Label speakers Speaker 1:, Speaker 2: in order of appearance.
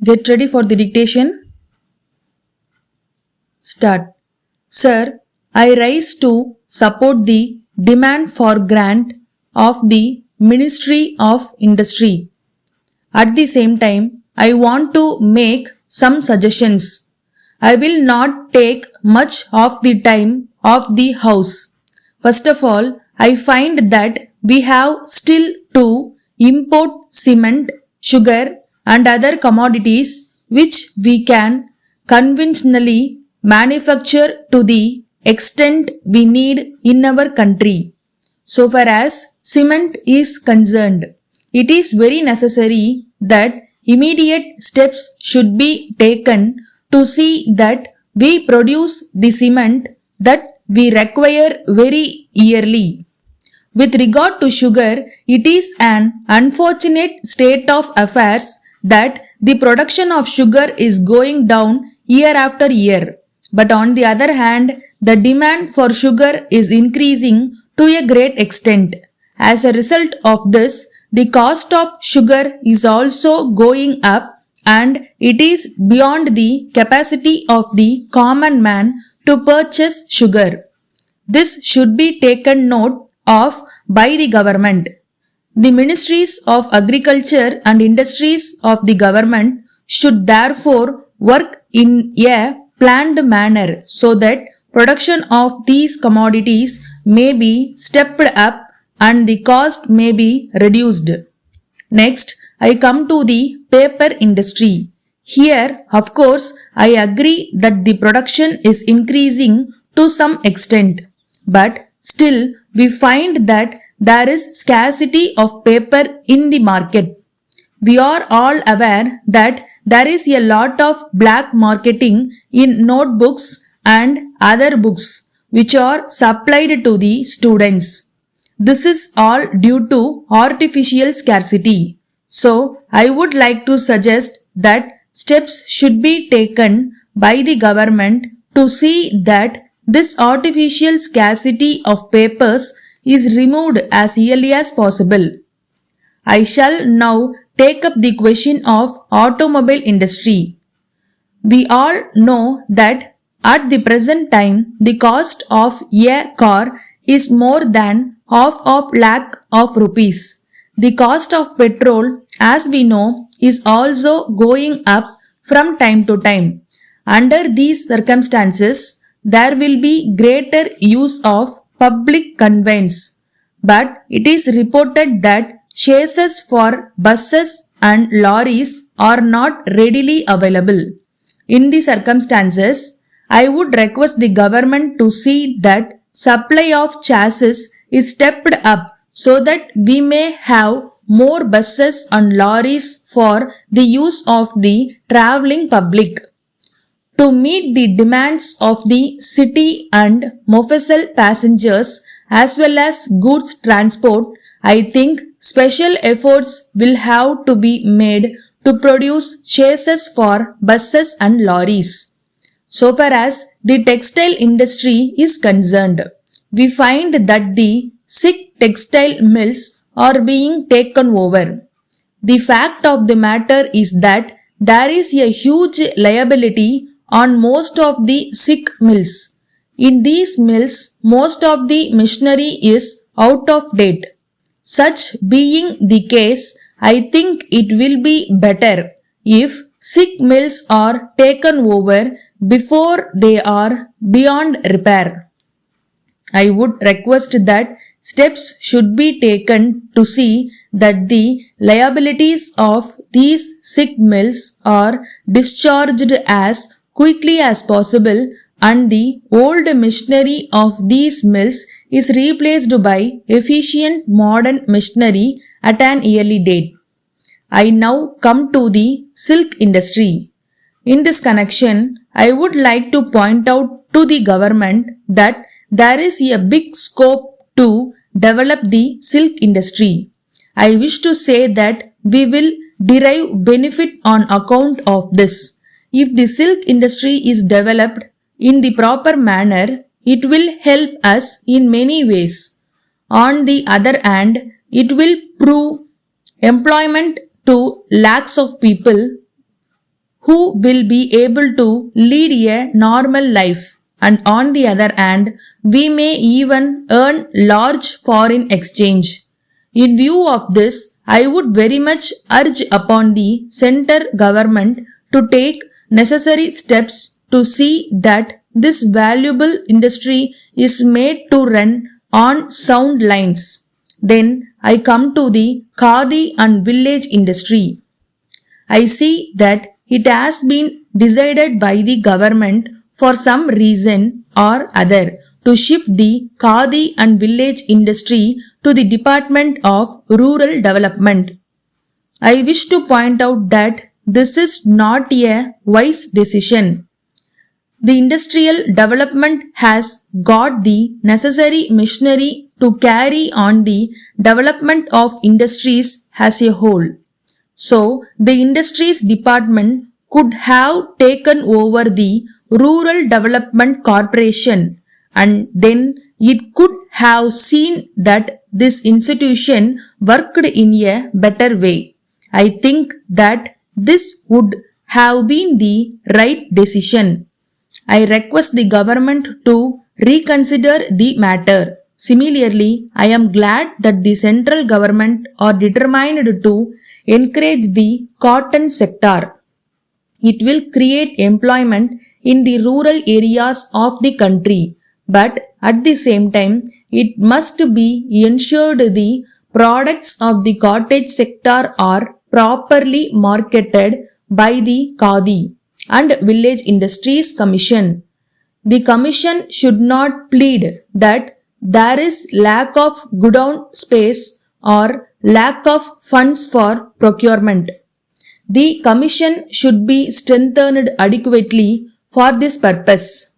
Speaker 1: Get ready for the dictation. Start. Sir, I rise to support the demand for grant of the Ministry of Industry. At the same time, I want to make some suggestions. I will not take much of the time of the House. First of all, I find that we have still to import cement, sugar and other commodities which we can conventionally manufacture to the extent we need in our country. So far as cement is concerned, it is very necessary that immediate steps should be taken to see that we produce the cement that we require very yearly. With regard to sugar, it is an unfortunate state of affairs that the production of sugar is going down year after year. But on the other hand, the demand for sugar is increasing to a great extent. As a result of this, the cost of sugar is also going up and it is beyond the capacity of the common man to purchase sugar. This should be taken note of by the government. The ministries of agriculture and industries of the government should therefore work in a planned manner so that production of these commodities may be stepped up and the cost may be reduced. Next, I come to the paper industry. Here, of course, I agree that the production is increasing to some extent. But still, we find that there is scarcity of paper in the market. We are all aware that there is a lot of black marketing in notebooks and other books which are supplied to the students. This is all due to artificial scarcity. So, I would like to suggest that steps should be taken by the government to see that this artificial scarcity of papers is removed as early as possible. I shall now take up the question of automobile industry. We all know that at the present time the cost of a car is more than half of lakh of rupees. The cost of petrol, as we know, is also going up from time to time. Under these circumstances, there will be greater use of public conveyance. But it is reported that chassis for buses and lorries are not readily available. In these circumstances, I would request the government to see that supply of chassis is stepped up so that we may have more buses and lorries for the use of the travelling public. To meet the demands of the city and Mofussil passengers as well as goods transport, I think special efforts will have to be made to produce chassis for buses and lorries. So far as the textile industry is concerned, we find that the sick textile mills are being taken over. The fact of the matter is that there is a huge liability on most of the sick mills. In these mills, most of the machinery is out of date. Such being the case, I think it will be better if sick mills are taken over before they are beyond repair. I would request that steps should be taken to see that the liabilities of these sick mills are discharged as quickly as possible and the old machinery of these mills is replaced by efficient modern machinery at an early date. I now come to the silk industry. In this connection, I would like to point out to the government that there is a big scope to develop the silk industry. I wish to say that we will derive benefit on account of this. If the silk industry is developed in the proper manner, it will help us in many ways. On the other hand, it will prove employment to lakhs of people who will be able to lead a normal life, and on the other hand, we may even earn large foreign exchange. In view of this, I would very much urge upon the center government to take necessary steps to see that this valuable industry is made to run on sound lines. Then I come to the khadi and village industry. I see that it has been decided by the government for some reason or other to shift the khadi and village industry to the Department of Rural Development. I wish to point out that this is not a wise decision. The industrial development has got the necessary machinery to carry on the development of industries as a whole. So, the Industries Department could have taken over the Rural Development Corporation, and then it could have seen that this institution worked in a better way. I think that this would have been the right decision. I request the government to reconsider the matter. Similarly, I am glad that the central government are determined to encourage the cotton sector. It will create employment in the rural areas of the country, but at the same time, it must be ensured the products of the cottage sector are properly marketed by the Khadi and Village Industries Commission. The Commission should not plead that there is lack of godown space or lack of funds for procurement. The Commission should be strengthened adequately for this purpose.